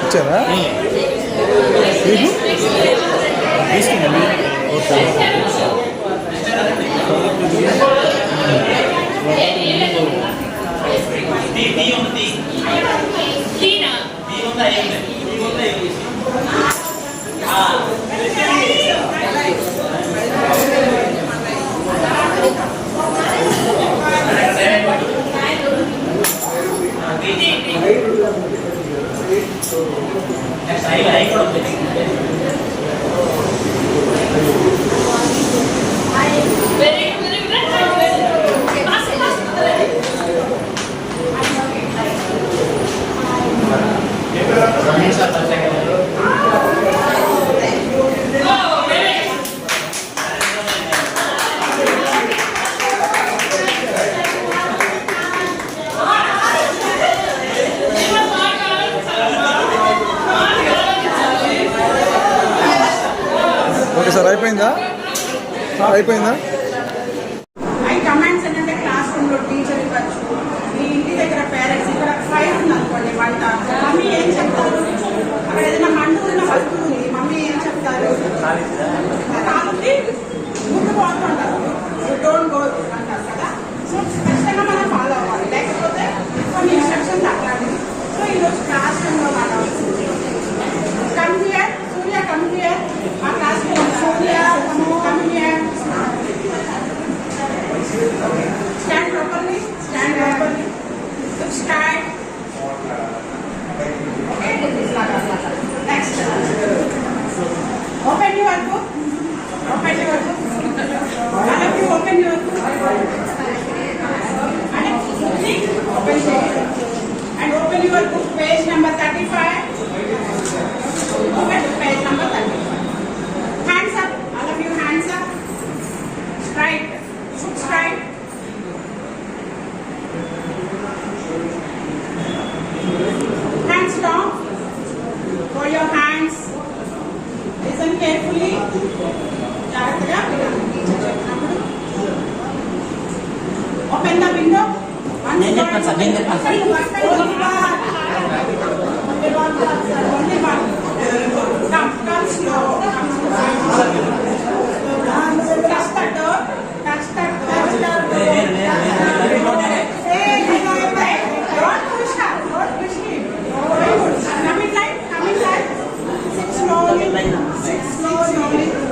వచ్చారా తీసుకున్నాను okay okay sir అయిపోయిందా అయిపోయిందా కమెంట్స్ ఏంటంటే క్లాస్ రూమ్ లో టీచర్ ఇవ్వచ్చు, మీ ఇంటి దగ్గర పేరెంట్స్ ఇక్కడ ఫైర్ ఉంది అనుకోండి, మంట మమ్మీ ఏం చెప్తారు, అక్కడ ఏదైనా మండు ఉన్న వస్తువు ఉంది మమ్మీ ఏం చెప్తారు కాబట్టి ముందు పోతుంటారు, డోంట్ గో అంటారు కదా. సో ఖచ్చితంగా మనం ఫాలో అవ్వాలి, లేకపోతే కొన్ని ఇన్స్ట్రక్షన్స్ అట్లాంటివి. సో ఈరోజు క్లాస్ రూమ్ లో మనం కంప్యూటర్ సూర్య కంప్యూటర్ ఆ class room Surya computer stand properly, stand properly. Start. Carefully జాగ్రత్తగా వినాలి టీచర్ చెప్పినప్పుడు. Open the window. నేను చెప్పాను సార్, నేను చెప్పాను sir.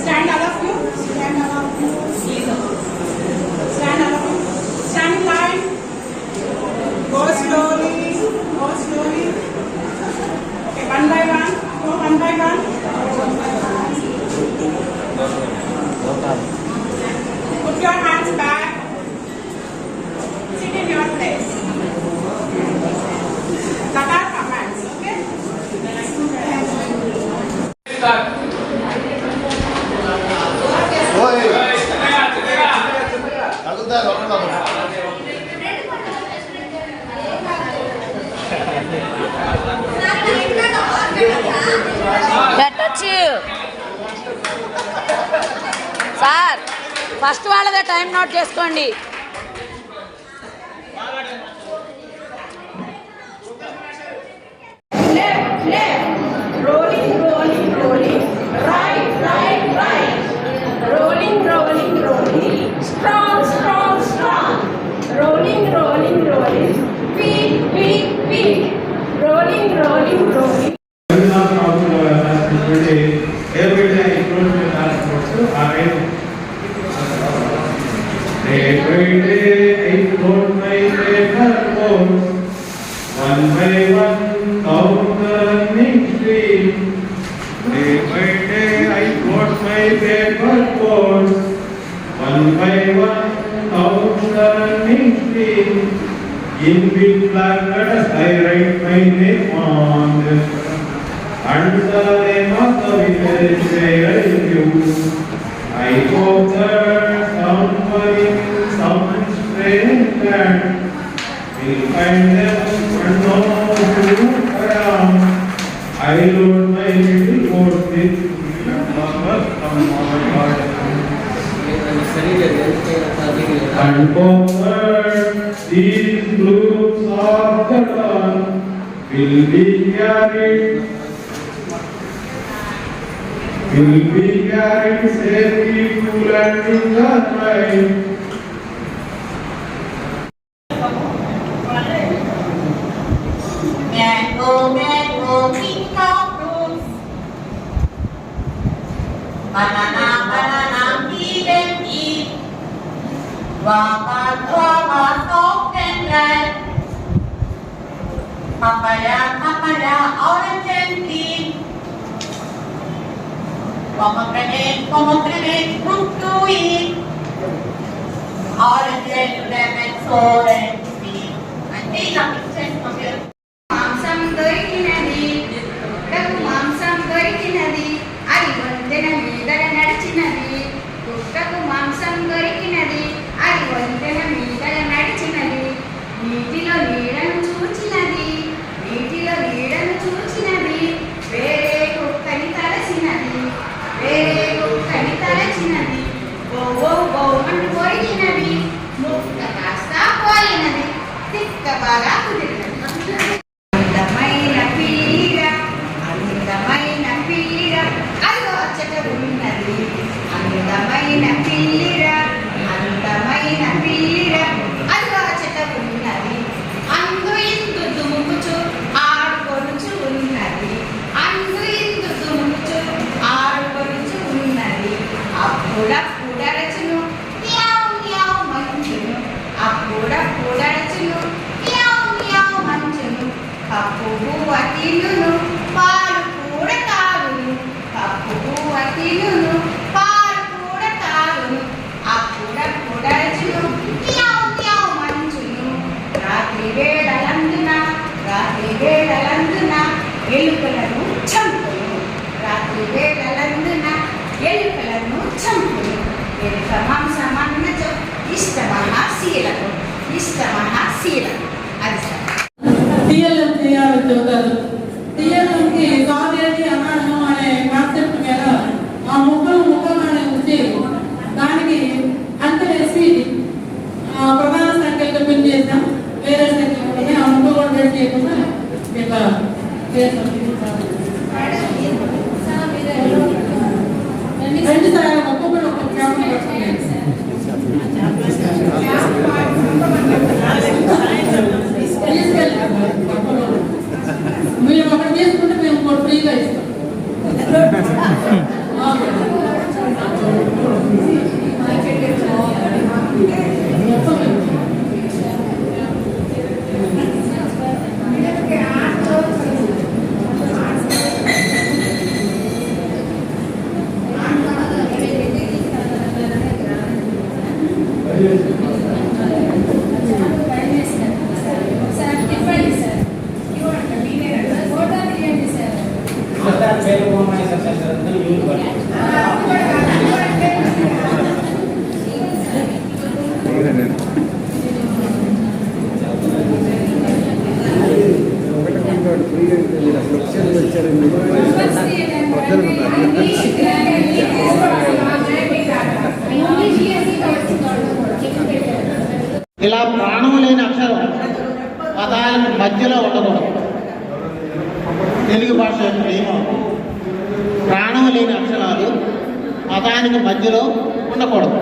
Stand all of you. Stand all of you. Stand all of you. Stand in line. Go slowly. Go slowly. Okay, one by one. Go one by one. Put your hands back. Sit in your place. Qatar commands. Okay. పెట్టచ్చు sir. First వాళ్ళదే time note చేసుకోండి. Left, left. Rolling, rolling, rolling. Right, right, right. Rolling, rolling, rolling. Strong, strong, strong. Rolling, rolling, rolling. Feet, feet, feet. Rolling, rolling, rolling. Every day improvement every day I put my paper boards one by one down the running stream. Day by day I put my paper boards one by one down the running stream. In big black letters I write my name on this. And the name of the village where I live, I hope that somebody, some strange land will find them and know who I am. I load my little boat with numbers from our garden. And forward these blooms of the dawn will be carried safely to landing the night. Mango, mango, king of fruits. Banana, banana, peel and eat. Guava, guava, soft and red. Papaya, papaya, orange and green. Pomegranate, pomegranate, fruit to eat. Orange and lemon, sour and sweet. And these are pictures of your మాంసం దొరికినది, కుక్కకు మాంసం దొరికినది, అది వంతెన మీదన నడిచినది. కుక్కకు మాంసం దొరికినది, అది వంతెన మీదన నడిచినది. నీటిలో నీడను చూచినది, నీటిలో నీడను చూచినది. వేరే కుక్కని తలచినది, వేరే కుక్కని తలచినది. ఓ ఓ ఓ అంటూ కొరికినది, ముక్క కాస్త పోయినది, తిక్క బాగా కుదిరినది. అందమైన పీడ, అందమైన పీడ, అదిగో అచ్చట ఉన్నది. అందమైన పీడ, అందమైన పీడ, అదిగో అచ్చట ఉన్నది. అందు ఇందు దుముకుచు ఆడుకొనుచు ఉన్నది, అందు ఇందు దుముకుచు ఆడుకొనుచు ఉన్నది. అప్పుడప్పుడరచును మ్యావ్ మ్యావ్ మంచును, అప్పుడప్పుడరచును మ్యావ్ మ్యావ్ మంచును. పప్పు బువ్వ తినును, పాలు కూడా తాగును, పప్పు బువ్వ తినును, పాలు కూడా తాగును. అప్పుడప్పుడరచును మ్యావ్ మ్యావ్ మంచును. రాత్రి వేళలందున, రాత్రి వేళలందున ఎలుకలను చంపును, రాత్రి వేళలందున ఎలుకలను చంపును. ఎలుక మాంసమన్నచో ఇష్టమహాశీలకు, ఇష్టమహాశీలకు. అది సార్. టీఎల్ఎం చేయాలని చెబుతారు. టీఎల్ఎంకి కాదేది అన్నాను అనే కాన్సెప్ట్ మీద ఇలా ప్రాణం లేని అక్షరం పదాలకు మధ్యలో ఉండకూడదు. తెలుగు భాష యొక్క నియమం ప్రాణం లేని అక్షరాలు పదానికి మధ్యలో ఉండకూడదు.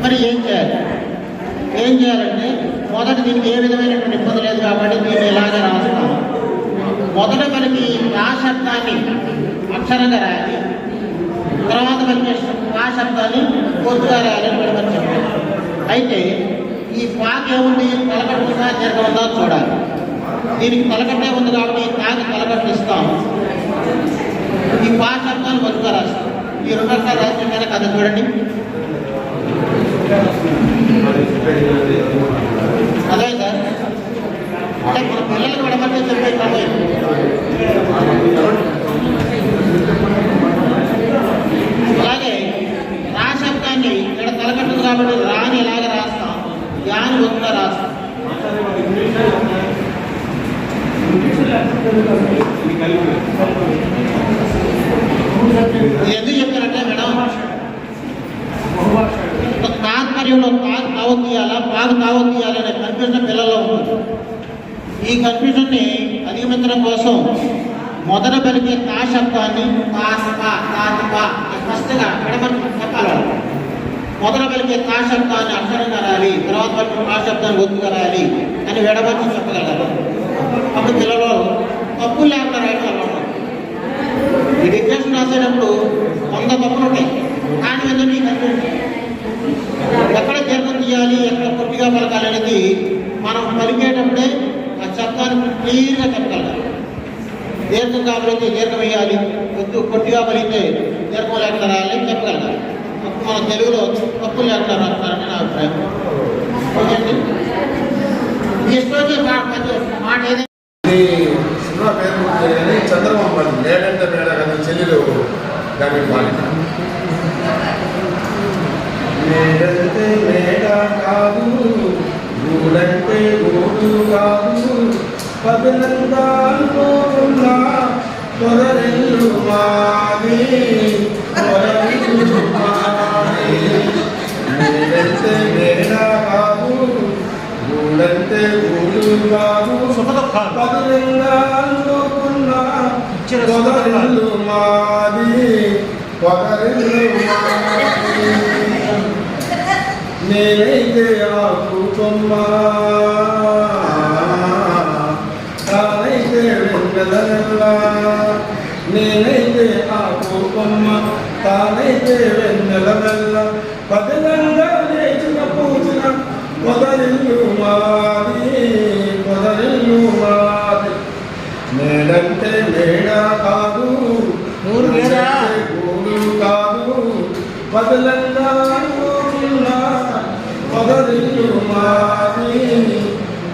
మరి ఏం చేయాలంటే మొదట దీనికి ఏ విధమైనటువంటి ఇబ్బంది లేదు కాబట్టి దీన్ని ఇలాగే రాస్తాము. మొదట మనకి ఆ శబ్దాన్ని అక్షరంగా రాయాలి, తర్వాత మనకి ఆ శబ్దాన్ని పూర్తిగా రాయాలని మనం చెప్పాలి. అయితే ఈ పాక్ ఏముంది, తలకట్టుందా దీర్ఘం ఉందా చూడాలి. దీనికి తలకట్టే ఉంది కాబట్టి తాకి తలకట్టు ఇస్తాము. ఈ పా శబ్దాన్ని పొద్దుగా రాస్తాం. ఈ రెండోసారి రాసిన మీద కథ చూడండి. అదే సార్, అంటే మన పిల్లలకు విడమర్చి చెప్పే క్రమం. అలాగే రా శబ్దాన్ని ఇక్కడ తలకట్టుంది కాబట్టి రాని ఇలాగ రాస్తాం, యాని ఒత్తుగా రాస్తాం. ఎందుకు చెప్పారంటే మేడం, తాత్పర్యంలో తాగు తావు తీయాలా పాగు తావు తీయాలి అనే కన్ఫ్యూజన్ పిల్లల్లో ఉంటుంది. ఈ కన్ఫ్యూజన్ని అధిగమించడం కోసం మొదట పలికే తా శబ్దాన్ని ఫస్ట్గా ఎడమని చెప్పాలి. మొదట పలికే తా శబ్దాన్ని అక్షరంగా రాయాలి, తర్వాత పలికే ఆ శబ్దాన్ని ఒత్తుగా రాయాలి అని విడమర్చి చెప్పగలరు. అప్పుడు పిల్లలు తప్పులు లేకుండా రాయడం అలవాటు. ఈ డిక్టేషన్ రాసేటప్పుడు 100 తప్పులు ఉంటాయి, కానీ ఎందుకు ఈ కన్ఫ్యూజన్ ఎక్కడ దీర్ఘం తీయాలి, ఎక్కడ పొట్టిగా పలకాలి అనేది మనం పలికేటప్పుడే ఆ శబ్దాన్ని క్లియర్గా చెప్పగలగాలి. దీర్ఘం కాబట్టి దీర్ఘం వేయాలి, పొట్టిగా పలికితే దీర్ఘం లేకుండా రాయాలని చెప్పగలగాలి. మన తెలుగులో తప్పులు లేకుండా రాస్తారని నా అభిప్రాయం. ఓకేండి, ఇష్టం మాట ఏదైనా సినిమా పేరు చంద్రబాబు పాడు లేడంటే మేడ కదా చెల్లెలు దాన్ని పాడి మేడంటే మేడ కాదు, గూడంటే గూడు కాదు, పదనందాలు పొదరెల్లు మాది పొదరెల్లు మాది. మేడంటే మేడ కాదు, గూడంటే గూడు కాదు, పదనందాలు పొదరెల్లు మాది పొదరెల్లు మాది. నేనైతే ఆకు కొమ్మ, తానైతే వెన్నెల. నేనైతే ఆకు కొమ్మ, తానైతే వెన్నెల మెల్ల. పదనంగా లేచిన పూచిన పొదరిల్లు మాది పొదరిల్లు మాది. మేడంటే మేడ కాదు, గూడు కాదు, పదలంగా పొదరిల్లు మాది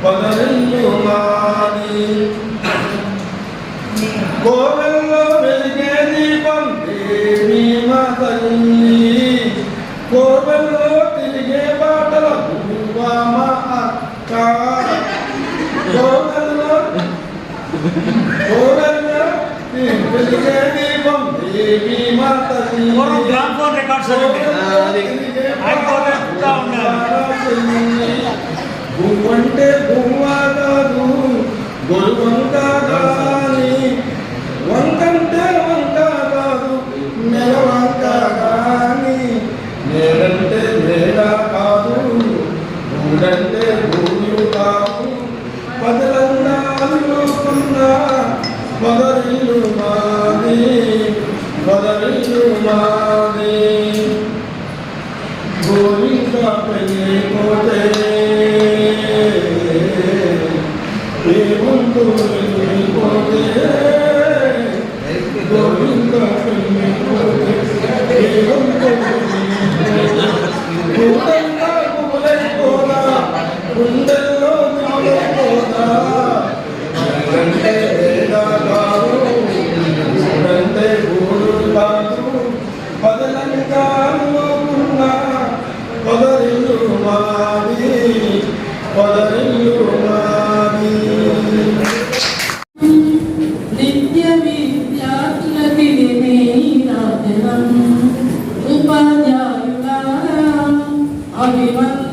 పొదరిల్లు మాది. కోవెల్లో వెలిగే దీపం దేవి మా తల్లి, కోవెల్లో తిరిగే బాటల భూవా మా అక్క. కోవెల్లో వెలిగే దీపం దేవి మా తల్లి, భూవంటే భూవా కాదు, గొలువంక కాని, వంకంటే వంక కాదు, నెలవంక కాని. నేడంటే నేడ కాదు, గూడంటే గూడు కాదు, పదలందాలు పొదరిల్లు మాది పొదరిల్లు మాది. గోవింద పెళ్ళి పోతే ఏముంటూ వెళ్ళిపోతే, గోవింద పెళ్ళి పోతే ఏముంటూ గుండెల్లో గుబులైపోదా, గుండెల్లో గుబులైపోదా. అంటే వేద కాదు, బుద్ధిమంతుడు